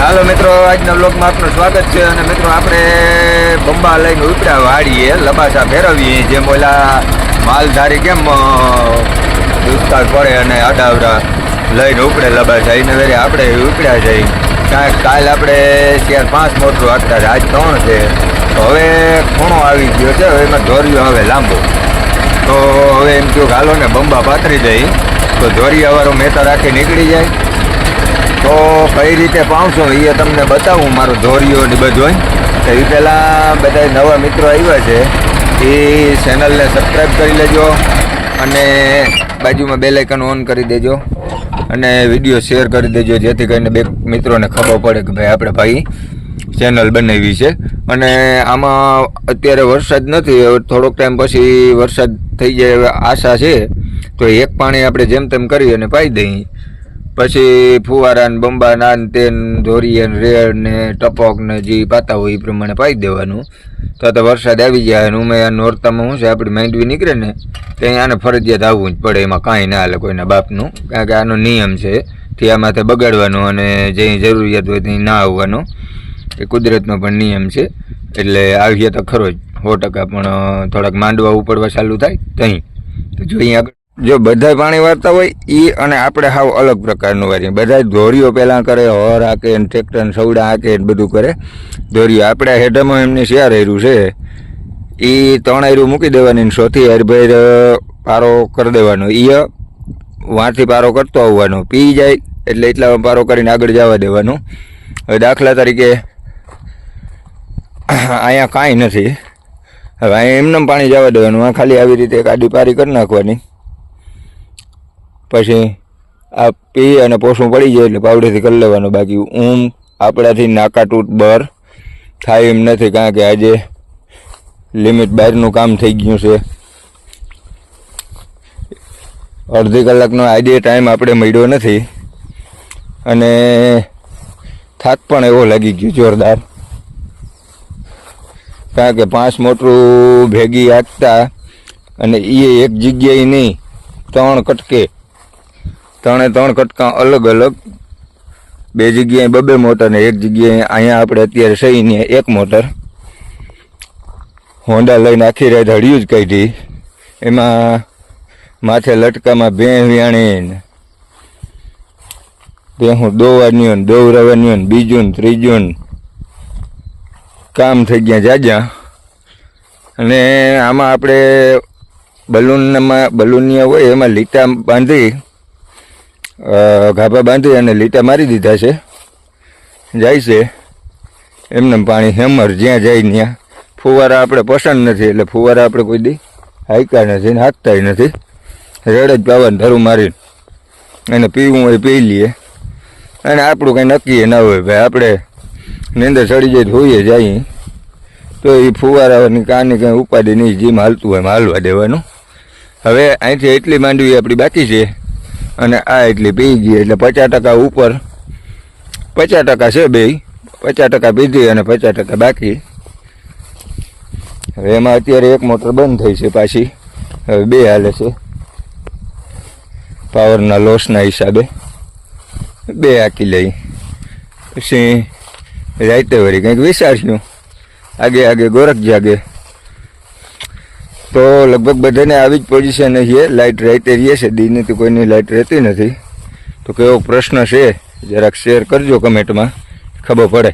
હાલો મિત્રો, આજના બ્લોગમાં આપનું સ્વાગત છે. અને મિત્રો આપણે બંબા લઈને ઉપડ્યા વાડીએ લબાસા ફેરવીએ, જેમ ઓલા માલધારી કેમ દુષ્કાળ પડે અને આડાવડા લઈને ઉપડે લબાસા, એને વેરે આપણે ઉપડ્યા જઈએ. કાંઈક કાલ આપણે 4-5 મોટરું હાંકતા છે, આજ 3 છે. તો હવે ખૂણો આવી ગયો છે, હવે એમાં ધોર્યો હવે લાંબો. તો હવે એમ કહ્યું હાલો ને બંબા પાથરી દઈ, તો ધોરિયાવાળો મેટર રાખી નીકળી જાય. તો કઈ રીતે પાવશો એ તમને બતાવું, મારું ધોરિયો ને બધું. તો એ પહેલાં બધા નવા મિત્રો આવ્યા છે એ ચેનલને સબસ્ક્રાઈબ કરી લેજો અને બાજુમાં બેલ આઇકન ઓન કરી દેજો અને વિડીયો શેર કરી દેજો, જેથી કરીને બે મિત્રોને ખબર પડે કે ભાઈ આપણે ભાઈ ચેનલ બનાવી છે. અને આમાં અત્યારે વરસાદ નથી, હવે થોડોક ટાઈમ પછી વરસાદ થઈ જાય એવી આશા છે. તો એક પાણી આપણે જેમ તેમ કરી અને પાઈ દઈએ, પછી ફુવારા ને બંબા નાન તેન ધોરીએ ને રેડ ને ટપક ને જે પાતા હોય એ પ્રમાણે પાઈ દેવાનું. તો વરસાદ આવી જાય અને ઉમે નોરતામાં શું છે આપણી માંડવી નીકળે ને ત્યાં આને ફરજિયાત આવવું જ પડે, એમાં કાંઈ ના હાલે કોઈના બાપનું, કારણ કે આનો નિયમ છે. ત્યાં માથે બગાડવાનો અને જે જરૂરિયાત હોય ત્યાં ના આવવાનો, એ કુદરતનો પણ નિયમ છે. એટલે આવીએ તો ખરો જ 100%, પણ થોડાક માંડવા ઉપડવા ચાલુ થાય ત્યાં તો જોઈએ આગળ. જો બધા પાણી વારતા હોય એ અને આપણે હાવ અલગ પ્રકારનું વારીએ. બધા ધોરીઓ પહેલાં કરે, હર હાકે ને ટ્રેક્ટર ને સવડા હાકે ને બધું કરે. ધોરીઓ આપણે હેઠામાં એમને શેર હાર્યું છે, એ 3 હાર્યું મૂકી દેવાની, 100થી હારભેર પારો કરી દેવાનો. એ વાંથી પારો કરતો આવવાનો, પી જાય એટલે એટલા પારો કરીને આગળ જવા દેવાનું. હવે દાખલા તરીકે અહીંયા કાંઈ નથી, હવે અહીંયા એમને પાણી જવા દેવાનું, આ ખાલી આવી રીતે એક આડી પારી કરી નાખવાની. પછી આ પી અને પોસું પડી જાય એટલે પાવડેથી કરી લેવાનું. બાકી આપણાથી નાકા તૂટ બર થાય એમ નથી, કારણ કે આજે લિમિટ બહારનું કામ થઈ ગયું છે. અડધી કલાકનો આજે ટાઈમ આપણે મળ્યો નથી અને થાક પણ એવો લાગી ગયો જોરદાર, કારણ કે 5 મોટરું ભેગી હાંકતા અને એ એક જગ્યાએ નહીં, 3 કટકે, 3 કટકા અલગ અલગ, 2 જગ્યાએ 2 મોટર ને 1 જગ્યાએ અહીંયા આપણે અત્યારે સહીને 1 મોટર. હોન્ડા લઈને આખી રાત હળિયું જ કાઢી, એમાં માથે લટકામાં ભેં વ્યાણી, ભેહું દોવાની ને દોવરાવાની ને બીજું ને ત્રીજું કામ થઈ ગયા જાજા. અને આમાં આપણે બલૂનિયા હોય એમાં લીટા બાંધી, ગાભા બાંધી અને લીટા મારી દીધા છે, જાય છે એમને પાણી હેમર જ્યાં જાય ત્યાં. ફુવારા આપણે પસંદ નથી એટલે ફુવારા આપણે કોઈ દી હાંક્યા નથી ને હાંકતા નથી, રેડ જ પાવાનું ધરું મારીને એને પીવું હોય પી લઈએ. અને આપણું કંઈ નક્કી ના હોય ભાઈ, આપણે નીંદર ચડી જાય હોઈએ જાય તો એ ફુવારાની કાની કંઈ ઉપાધિ નહીં, જેમ હાલતું હોય એમ હાલવા દેવાનું. હવે અહીંથી એટલી માંડવી આપણી બાકી છે અને આ એટલી પી ગઈ, એટલે 50% ઉપર 50% છે, બે 50% પીધી અને 50% બાકી. હવે એમાં અત્યારે 1 મોટર બંધ થઈ છે પાછી, હવે 2 હાલે છે. પાવરના લોસના હિસાબે 2 હાંકી લઈ, પછી રાતે વળી કંઈક વિચાર્યું, આગે ગોરખ જાગે. તો લગભગ બધાને આવી જ પોઝિશન છે, લાઇટ રાતે રહે છે, દીને તો કોઈની લાઇટ રહેતી નથી. તો કેવો પ્રશ્ન છે જરાક શેર કરજો કમેન્ટમાં, ખબર પડે.